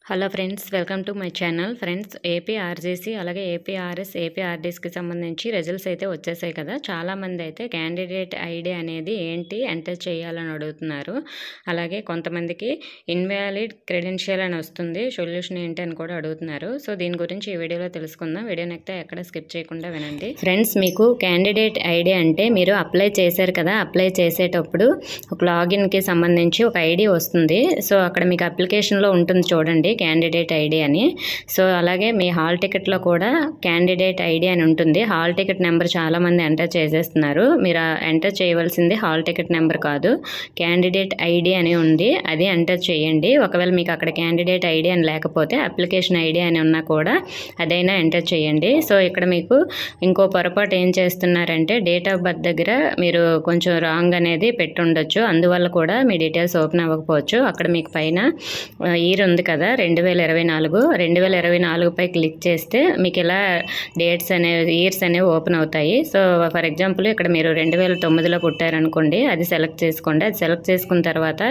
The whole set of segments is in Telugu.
Hello friends, welcome to my channel. Friends, AP RJC అలాగే ఏపీ ఆర్ఎస్, ఏపీ ఆర్డీఎస్కి సంబంధించి రిజల్ట్స్ అయితే వచ్చేసాయి కదా. చాలామంది అయితే క్యాండిడేట్ ఐడి అనేది ఏంటి ఎంటర్ చేయాలని అడుగుతున్నారు. అలాగే కొంతమందికి ఇన్వాలిడ్ క్రెడెన్షియల్ అని వస్తుంది, సొల్యూషన్ ఏంటి అని కూడా అడుగుతున్నారు. సో దీని గురించి ఈ వీడియోలో తెలుసుకుందాం. వీడియోని అయితే ఎక్కడ స్కిప్ చేయకుండా వినండి. ఫ్రెండ్స్, మీకు క్యాండిడేట్ ఐడి అంటే మీరు అప్లై చేశారు కదా, అప్లై చేసేటప్పుడు ఒక లాగిన్కి సంబంధించి ఒక ఐడి వస్తుంది. సో అక్కడ మీకు అప్లికేషన్లో ఉంటుంది చూడండి, క్యాండిడేట్ ఐడి అని. సో అలాగే మీ హాల్ టికెట్లో కూడా క్యాండిడేట్ ఐడి అని ఉంటుంది. హాల్ టికెట్ నెంబర్ చాలామంది ఎంటర్ చేసేస్తున్నారు. మీరు ఎంటర్ చేయవలసింది హాల్ టికెట్ నెంబర్ కాదు, క్యాండిడేట్ ఐడి అని ఉంది, అది ఎంటర్ చేయండి. ఒకవేళ మీకు అక్కడ క్యాండిడేట్ ఐడి అని లేకపోతే అప్లికేషన్ ఐడి అని ఉన్నా కూడా అదైనా ఎంటర్ చేయండి. సో ఇక్కడ మీకు ఇంకో పొరపాటు ఏం చేస్తున్నారంటే డేట్ ఆఫ్ బర్త్ దగ్గర మీరు కొంచెం రాంగ్ అనేది పెట్టి ఉండొచ్చు, అందువల్ల కూడా మీ డీటెయిల్స్ ఓపెన్ అవ్వకపోవచ్చు. అక్కడ మీకు పైన ఇయర్ ఉంది కదా, 2024పై క్లిక్ చేస్తే మీకు ఇలా డేట్స్ అనేవి, ఇయర్స్ అనేవి ఓపెన్ అవుతాయి. సో ఫర్ ఎగ్జాంపుల్ ఇక్కడ మీరు 2009లో పుట్టారనుకోండి, అది సెలెక్ట్ చేసుకోండి. అది సెలెక్ట్ చేసుకున్న తర్వాత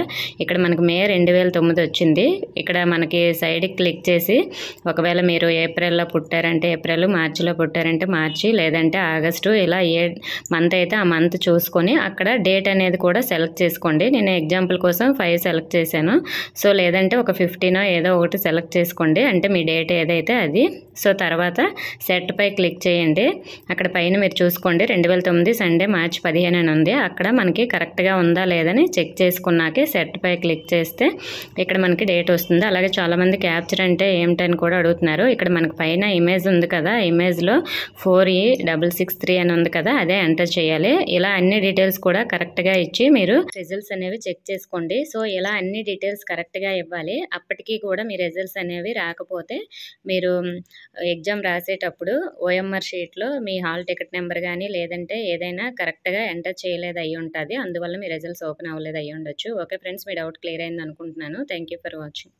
ఇక్కడ మనకు మే 2009 వచ్చింది. ఇక్కడ మనకి సైడ్కి క్లిక్ చేసి ఒకవేళ మీరు ఏప్రిల్లో పుట్టారంటే ఏప్రిల్, మార్చిలో పుట్టారంటే మార్చి, లేదంటే ఆగస్టు, ఇలా ఏ మంత్ అయితే ఆ మంత్ చూసుకొని అక్కడ డేట్ అనేది కూడా సెలెక్ట్ చేసుకోండి. నేను ఎగ్జాంపుల్ కోసం 5 సెలెక్ట్ చేశాను. సో లేదంటే ఒక 15 ఏదో ఒకటి సెలెక్ట్ చేసుకోండి, అంటే మీ డేట్ ఏదైతే అది. సో తర్వాత సెట్ పై క్లిక్ చేయండి. అక్కడ పైన మీరు చూసుకోండి 2009 సండే మార్చి 15 అని ఉంది. అక్కడ మనకి కరెక్ట్గా ఉందా లేదని చెక్ చేసుకున్నాకే సెట్ పై క్లిక్ చేస్తే ఇక్కడ మనకి డేట్ వస్తుంది. అలాగే చాలామంది క్యాప్చర్ అంటే ఏమిటని కూడా అడుగుతున్నారు. ఇక్కడ మనకి పైన ఇమేజ్ ఉంది కదా, ఇమేజ్లో 4E663 అని ఉంది కదా, అదే ఎంటర్ చేయాలి. ఇలా అన్ని డీటెయిల్స్ కూడా కరెక్ట్గా ఇచ్చి మీరు రిజల్ట్స్ అనేవి చెక్ చేసుకోండి. సో ఇలా అన్ని డీటెయిల్స్ కరెక్ట్గా ఇవ్వాలి. అప్పటికీ కూడా మీ రిజల్ట్స్ అనేవి రాకపోతే మీరు ఎగ్జామ్ రాసేటప్పుడు ఓఎంఆర్ షీట్లో మీ హాల్ టికెట్ నెంబర్ కానీ లేదంటే ఏదైనా కరెక్ట్గా ఎంటర్ చేయలేదు అయ్యి ఉంటుంది, అందువల్ల మీ రిజల్ట్స్ ఓపెన్ అవ్వలేదు అయ్యి ఉండొచ్చు. ఓకే ఫ్రెండ్స్, మీ డౌట్ క్లియర్ అయింది అనుకుంటున్నాను. Thank you for watching.